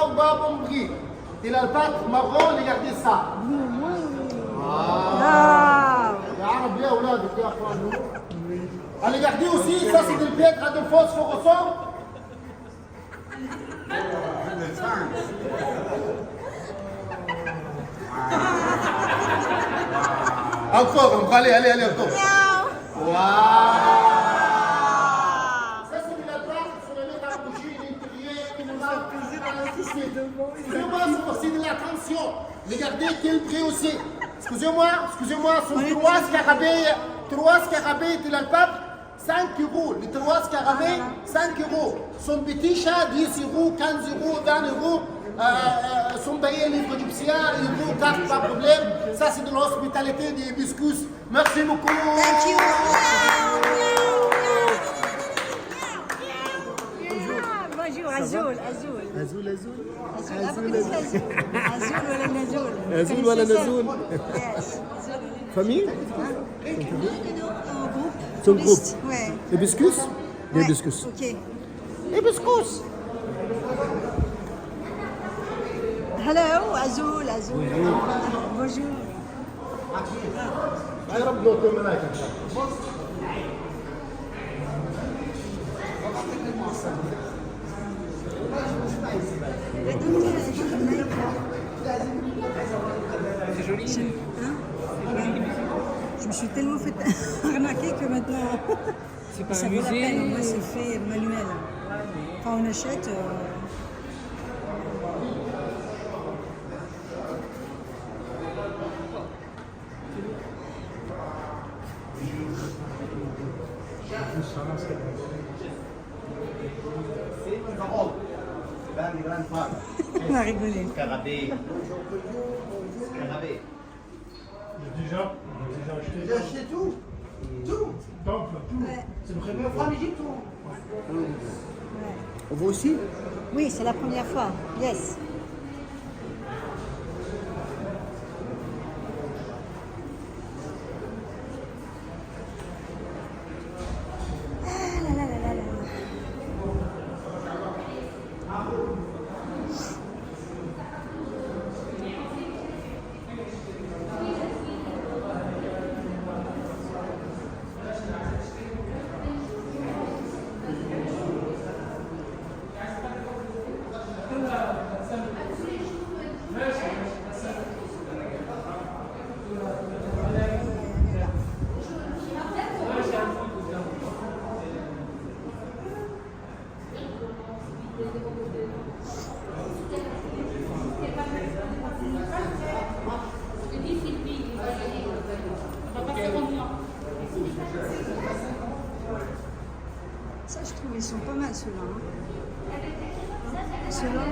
وبابا مبغي. الى الباتر مارون ريغاردي سا. العرب يا اولادك يا اخوان. Regardez aussi, ça c'est des pierres de phosphorescence. Encore, allez, encore. Waouh. Ça c'est de la barre sur les mettre à bouger, l'intérieur, qui nous a posé dans la société. Excusez-moi, c'est aussi de l'attention. Regardez quel prix aussi. Excusez-moi, son 3 scarabées de la pape. 5 euros, les 3 scarabées, 5 euros. Son petit chat, 10 euros, 15 euros, 20 euros. Son payés livre égyptien, euros, carte, pas de problème. Ça, c'est de l'hospitalité des hibiscus. Merci beaucoup. Thank you. Bonjour, Azul. Azul ولا نزول. Yes. Famille? Groupe. Son groupe. Ouais. Hibiscus? Ouais. Hibiscus. Ok. Hibiscus. Hello, Azul. Bonjour. يا رب نوتو ملاك. C'est joli. Hein? Je me suis tellement fait arnaquer que maintenant. C'est pas Ça un vaut la musée. peine. Moi, c'est fait manuel. Quand on achète. On a rigolé. Scarabée. J'ai déjà acheté. J'ai acheté tout. Temple, tout. C'est la première fois en Égypte. Vous aussi? Oui, c'est la première fois. Yes. Ça, je trouve, ils sont pas mal ceux-là. Ceux-là.